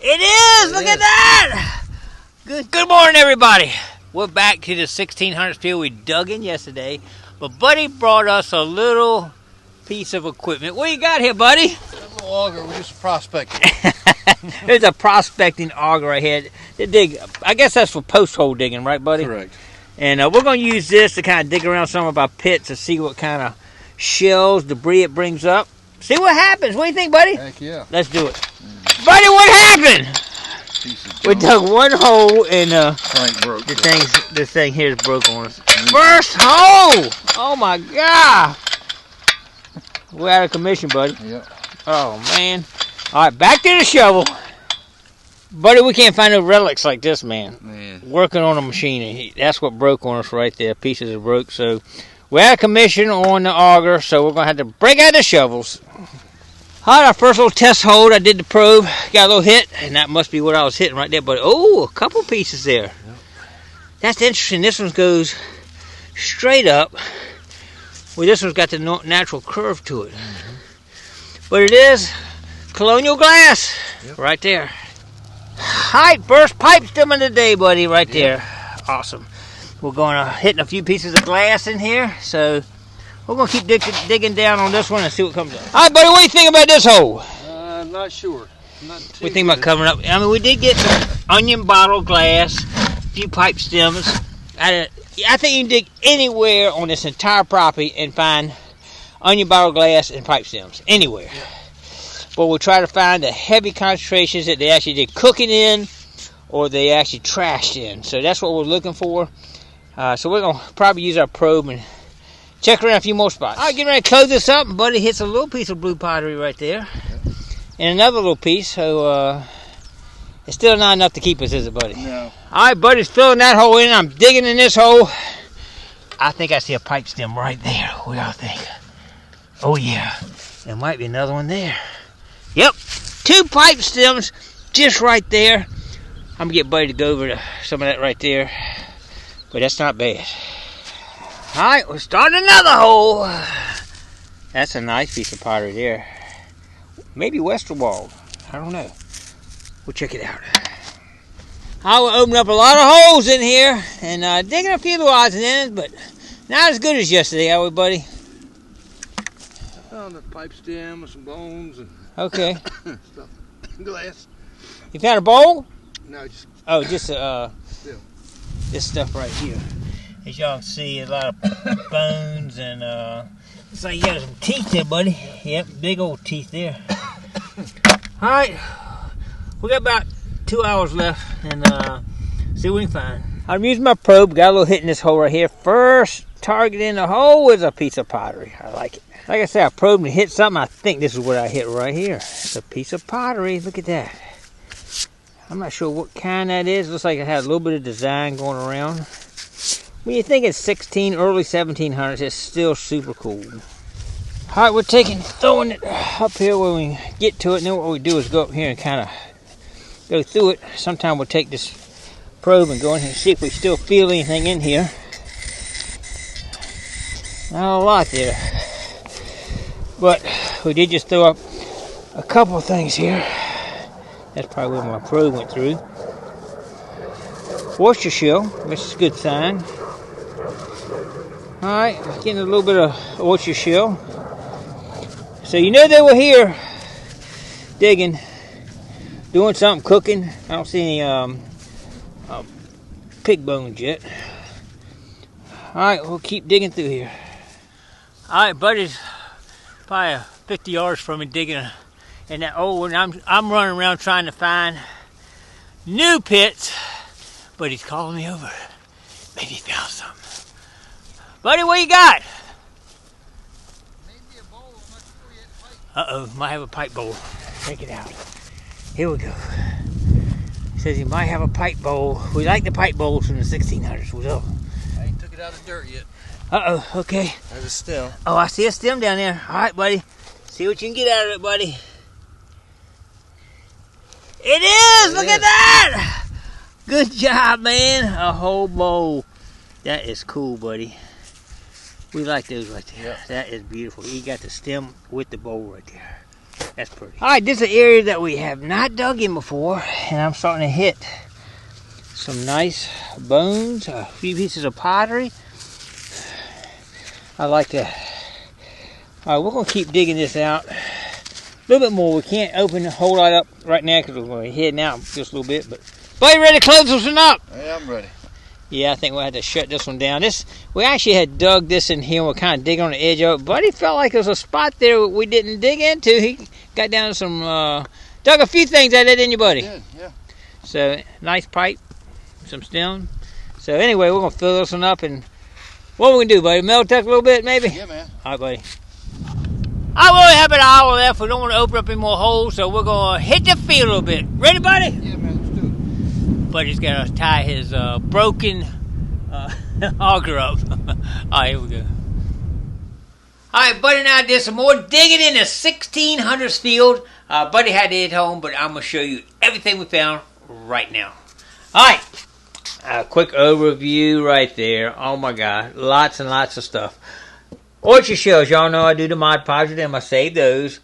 It is! Look at that! Good morning, everybody. We're back to the 1600 field we dug in yesterday. But Buddy brought us a little piece of equipment. What you got here, Buddy? A little auger. We're just prospecting. There's a prospecting auger right here. They dig. I guess that's for post hole digging, right, Buddy? Correct. And we're going to use this to kind of dig around some of our pits to see what kind of shells, debris it brings up. See what happens. What do you think, Buddy? Heck yeah. Let's do it. Buddy, what happened? We dug one hole and broke. This thing here is broke on us. First hole! Oh my God! We're out of commission, buddy. Yep. Oh man! All right, back to the shovel, buddy. We can't find no relics like this, man. Working on a machine, that's what broke on us right there. Pieces are broke, so we're out of commission on the auger. So we're gonna have to break out the shovels. All right, our first little test hole, I did the probe, got a little hit, and that must be what I was hitting right there, but oh, a couple pieces there. Yep. That's interesting. This one goes straight up, well, this one's got the natural curve to it. But it is colonial glass, right there. All right, first pipe stem of the day, buddy, right there. Awesome. We're going to hit a few pieces of glass in here, so we're going to keep digging down on this one and see what comes up. All right, buddy, what do you think about this hole? Not sure. We think about covering up. I mean, we did get some onion bottle glass, a few pipe stems. I think you can dig anywhere on this entire property and find onion bottle glass and pipe stems. Anywhere. Yeah. But we'll try to find the heavy concentrations that they actually did cooking in or they actually trashed in. So that's what we're looking for. So we're going to probably use our probe and check around a few more spots. All right, getting ready to close this up. And Buddy hits a little piece of blue pottery right there. And another little piece. So it's still not enough to keep us, is it, Buddy? No. All right, Buddy's filling that hole in. I'm digging in this hole. I think I see a pipe stem right there. What do y'all think? Oh, yeah. There might be another one there. Yep. 2 pipe stems just right there. I'm going to get Buddy to go over to some of that right there. But that's not bad. All right, we'll start another hole. That's a nice piece of pottery there. Maybe Westerwald. I don't know. We'll check it out. I will open up a lot of holes in here and digging a few little odds and ends, but not as good as yesterday, are we, Buddy? I found a pipe stem with some bones and okay. stuff. Glass. You found a bowl? No, just this stuff right here. As y'all can see, a lot of bones and looks like you got some teeth there, buddy. Yep, big old teeth there. All right, we got about 2 hours left and see what we can find. I'm using my probe, got a little hit in this hole right here. First target in the hole is a piece of pottery. I like it. Like I said, I probed and hit something. I think this is what I hit right here. It's a piece of pottery. Look at that. I'm not sure what kind that is. Looks like it has a little bit of design going around. When you think it's early 1700s, it's still super cool. All right, we're throwing it up here when we get to it. And then what we do is go up here and kind of go through it. Sometime we'll take this probe and go in here and see if we still feel anything in here. Not a lot there. But we did just throw up a couple of things here. That's probably where my probe went through. Oyster shell, which is a good sign. Alright, getting a little bit of oyster shell. So you know they were here digging, doing something, cooking. I don't see any pig bones yet. Alright, we'll keep digging through here. Alright, Buddy's probably 50 yards from me digging in that old one. I'm running around trying to find new pits, but he's calling me over. Maybe he found something. Buddy, what you got? Maybe a bowl. I'm not sure yet. Uh-oh, might have a pipe bowl. Check it out. Here we go. He says he might have a pipe bowl. We like the pipe bowls from the 1600s. We do. I ain't took it out of the dirt yet. Uh-oh, okay. There's a stem. Oh, I see a stem down there. All right, buddy. See what you can get out of it, buddy. It is! Look at that! Good job, man. A whole bowl. That is cool, buddy. We like those right there. Yep. That is beautiful. You got the stem with the bowl right there. That's pretty. All right, this is an area that we have not dug in before, and I'm starting to hit some nice bones, a few pieces of pottery. I like that. All right, we're going to keep digging this out a little bit more. We can't open the whole lot up right now because we're going to head out just a little bit. But buddy, ready to close this one up? Yeah, I'm ready. Yeah, I think we'll have to shut this one down. We actually had dug this in here. We're kind of digging on the edge of it. Buddy felt like there was a spot there we didn't dig into. He got down to some, dug a few things out of it, didn't you, buddy? I did, yeah. So, nice pipe, some stem. So anyway, we're going to fill this one up, and what we going to do, buddy? Melt tuck a little bit, maybe? Yeah, man. All right, buddy. I really have an hour left. We don't want to open up any more holes, so we're going to hit the field a little bit. Ready, buddy? Yeah, man, let's do it. Buddy's got to tie his broken auger up. All right, here we go. All right, Buddy and I did some more digging in the 1600s field. Buddy had it at home, but I'm going to show you everything we found right now. All right, a quick overview right there. Oh, my God, lots and lots of stuff. Orchard shells, y'all know I do the Mod Podge with them. I saved those.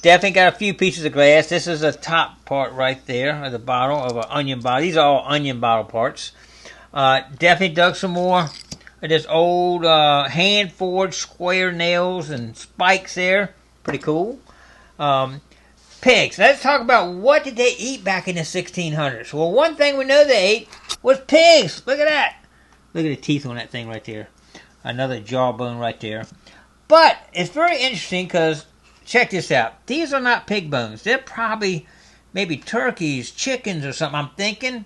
Definitely got a few pieces of glass. This is the top part right there at the bottom of an onion bottle. These are all onion bottle parts. Definitely dug some more of this old hand-forged square nails and spikes there. Pretty cool. Pigs. Let's talk about what did they eat back in the 1600s. Well, one thing we know they ate was pigs. Look at that. Look at the teeth on that thing right there. Another jawbone right there. But it's very interesting because check this out. These are not pig bones. They're probably maybe turkeys, chickens or something. I'm thinking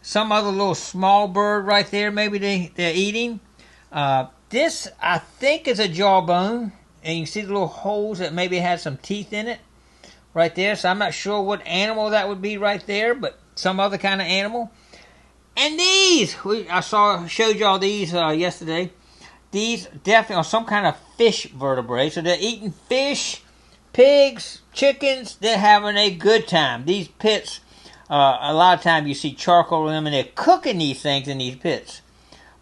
some other little small bird right there maybe they're eating. This, I think, is a jawbone. And you can see the little holes that maybe had some teeth in it right there. So I'm not sure what animal that would be right there, but some other kind of animal. And these, I showed y'all these yesterday. These definitely are some kind of fish vertebrae. So they're eating fish, pigs, chickens. They're having a good time. These pits, a lot of times you see charcoal in them, and they're cooking these things in these pits.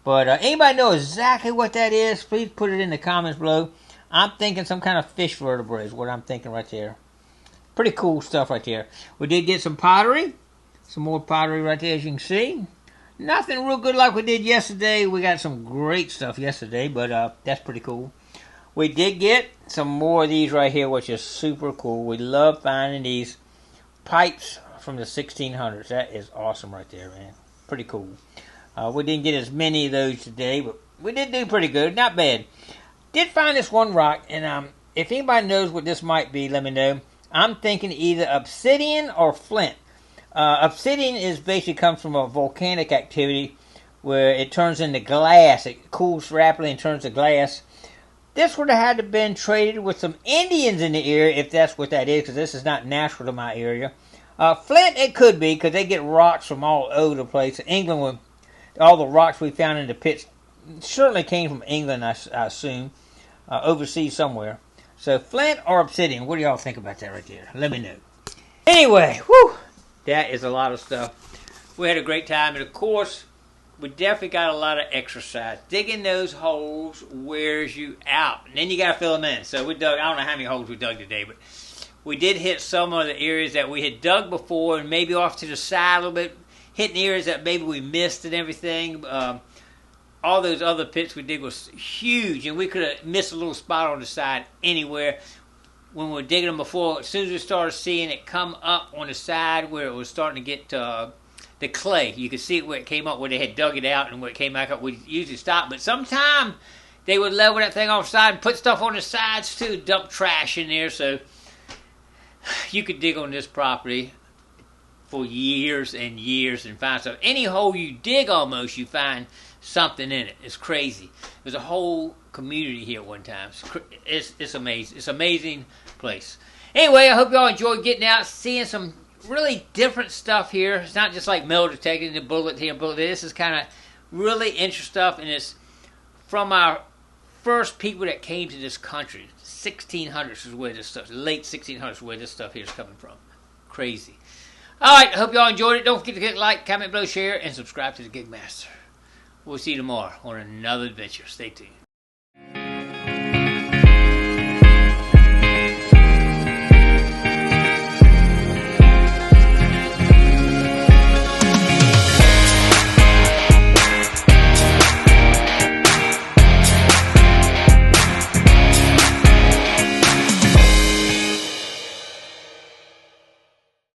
But anybody know exactly what that is? Please put it in the comments below. I'm thinking some kind of fish vertebrae is what I'm thinking right there. Pretty cool stuff right there. We did get some pottery. Some more pottery right there, as you can see. Nothing real good like we did yesterday. We got some great stuff yesterday, but that's pretty cool. We did get some more of these right here, which is super cool. We love finding these pipes from the 1600s. That is awesome right there, man. Pretty cool. We didn't get as many of those today, but we did do pretty good. Not bad. Did find this one rock, and if anybody knows what this might be, let me know. I'm thinking either obsidian or flint. Obsidian is basically comes from a volcanic activity where it turns into glass. It cools rapidly and turns to glass. This would have had to have been traded with some Indians in the area, if that's what that is, because this is not natural to my area. Flint, it could be, because they get rocks from all over the place. England, all the rocks we found in the pits certainly came from England, I assume, overseas somewhere. So flint or obsidian, what do y'all think about that right there? Let me know. Anyway, whew, that is a lot of stuff. We had a great time, and of course, we definitely got a lot of exercise. Digging those holes wears you out, and then you got to fill them in. So we dug, I don't know how many holes we dug today, but we did hit some of the areas that we had dug before, and maybe off to the side a little bit, hitting areas that maybe we missed and everything. All those other pits we did was huge, and we could have missed a little spot on the side anywhere. When we were digging them before, as soon as we started seeing it come up on the side where it was starting to get the clay, you could see it where it came up, where they had dug it out, and where it came back up, we usually stop. But sometimes they would level that thing off the side and put stuff on the sides too, dump trash in there. So you could dig on this property for years and years and find stuff. Any hole you dig almost, you find something in it. It's crazy. There's a whole community here at one time. It's amazing. It's an amazing place. Anyway, I hope y'all enjoyed getting out, seeing some really different stuff here. It's not just like metal detecting the bullet here, bullet there. This is kind of really interesting stuff, and it's from our first people that came to this country. 1600s is where this stuff, late 1600s is where this stuff here is coming from. Crazy. All right, I hope y'all enjoyed it. Don't forget to hit like, comment below, share, and subscribe to the Gigmaster. We'll see you tomorrow on another adventure. Stay tuned.